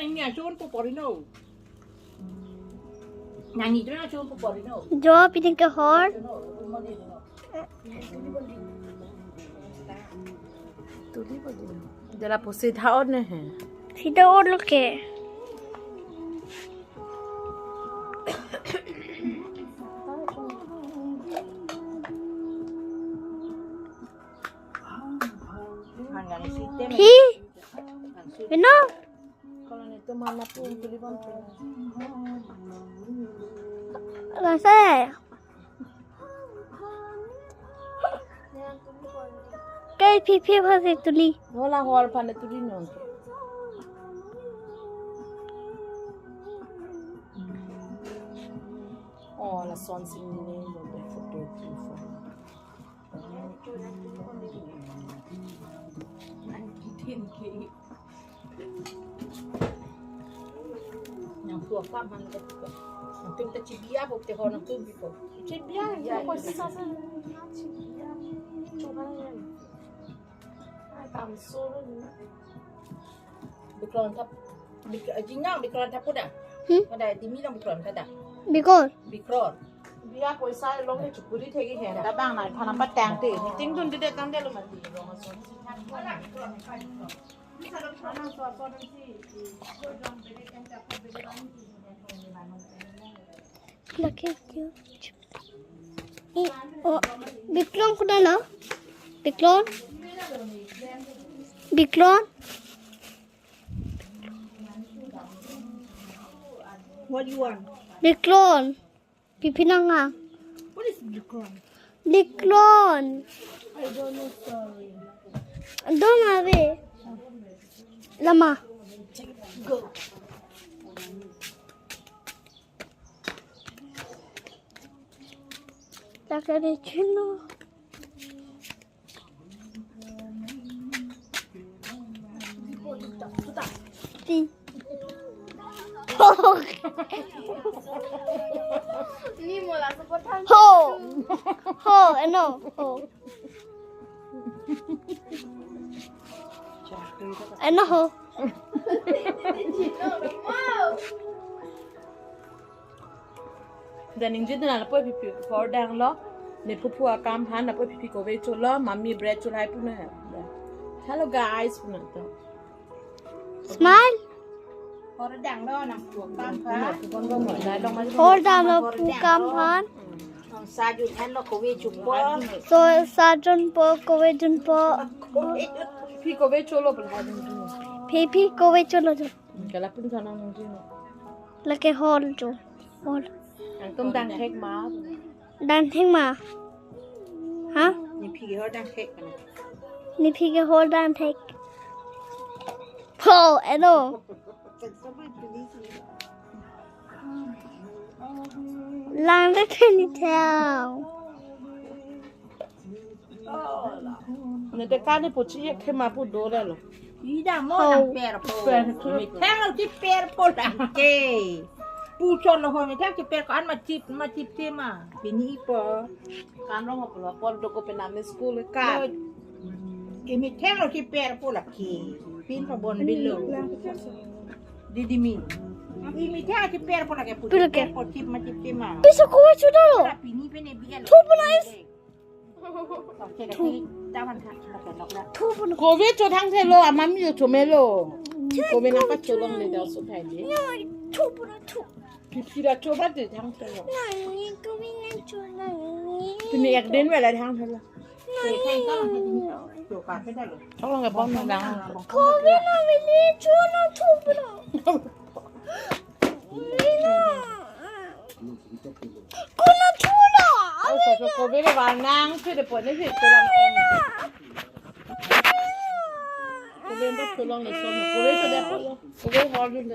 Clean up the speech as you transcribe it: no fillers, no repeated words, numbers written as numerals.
này chôn poporino. Nhà nhị đó chôn poporino. Jawab ini ke hor. tuli boleh. Jala posit haon ne hai. Sida or loke. Hi. Beno. Kalau itu mama pun tuli pun. Rasa ya. Kai pipi phase tuli. Hola hol phan tuli non. Oh la son sing ni lo de photo Yang tua paman kita. Nanti kita cibia buk teh orang tu biko. Cibia ya ko sasa cibia. Coba ya. Ai tam solo ni. Bikron tap. Jingang bikron tap dah. Ada timi lang bikron kada. Because Bikron. Biar ko sai long ni chupuri thegi hai da bang na phana pat tang te ni ting dun de tam de lo ma di lo ma son si han wala bikron kai ko. Ni sa lo phana so so dan si ko jam de kan ta ko de ran ki ni ba no. laki dia. Oh, Biklon kuda na? Biklon? Biklon? What do you want? Biklon. Pipi na nga. What is bikron? Biklon. I don't know, sorry. Don't have it. Lama. Go. Laki dia cina. Ti. Ni mula sebutan. Ho. Ho, no. Ho. Ano ho? Dan injit na po pipi for dang lo ne pupu akam phan na po pipi ko ve cho lo mummy bread cho hai pu na. Hello guys puna to. Smile. Orang dang lo nak buat kampan. Con có mở ra đông Hold on, pu kam phan. Sajud kan lo kowe cupo. So sajon po kowe jun po. pipi ko ve cho lo pun ha din. Pipi kowe cholo jo. Kala pun sana nung din. Laki hall jo. Hall. Ang tum dang khek ma. Dan thing ma. Ha? Ni pi ho dang khek kan. Ni phi ke hall dan thek. Ho, eno. Lang da theni theo. Ne de ka ne po chi ye ke ma pu do la lo. Đi ra mô làm bè là phô. Mình theo là cái bè là phô làm kê. Pu chôn là hồi mình theo cái bè có ăn mà chip thêm mà. Vì nhị bò. Kan lo ngop lo pol do ko pe na me school ka. Cái mình theo là cái bè là phô là kê. Pin vào bồn bên lửa. Đi mình. Vì mình theo cái bè là phô là cái phô chip mà chip thêm mà. Bisa kowe chuda lo. Là vì nhị bên này bia là. Thu bu nais. Thu. Ta hoàn thành là cái lọc là. Thu bu. Ko ve cho thang the lo amam yo cho me lo. Ko ve na pa cho long le da so thai ni. Thu bu na thu. Pipi da cho ba de thang the lo. Nani kowe na chuda ni. Pin yak den we la thang the lo. Thì thay có làm cái chỗ cả cái này rồi. Chong long ga bom na dang. Kowe na we ni chuda thu bu na. Ni na. Kuna chuda. So ko ve ga ba nang phe de po ne phe cho lam em. Ko ve ba cho long le so ko ve so de po. Ko ve hol din.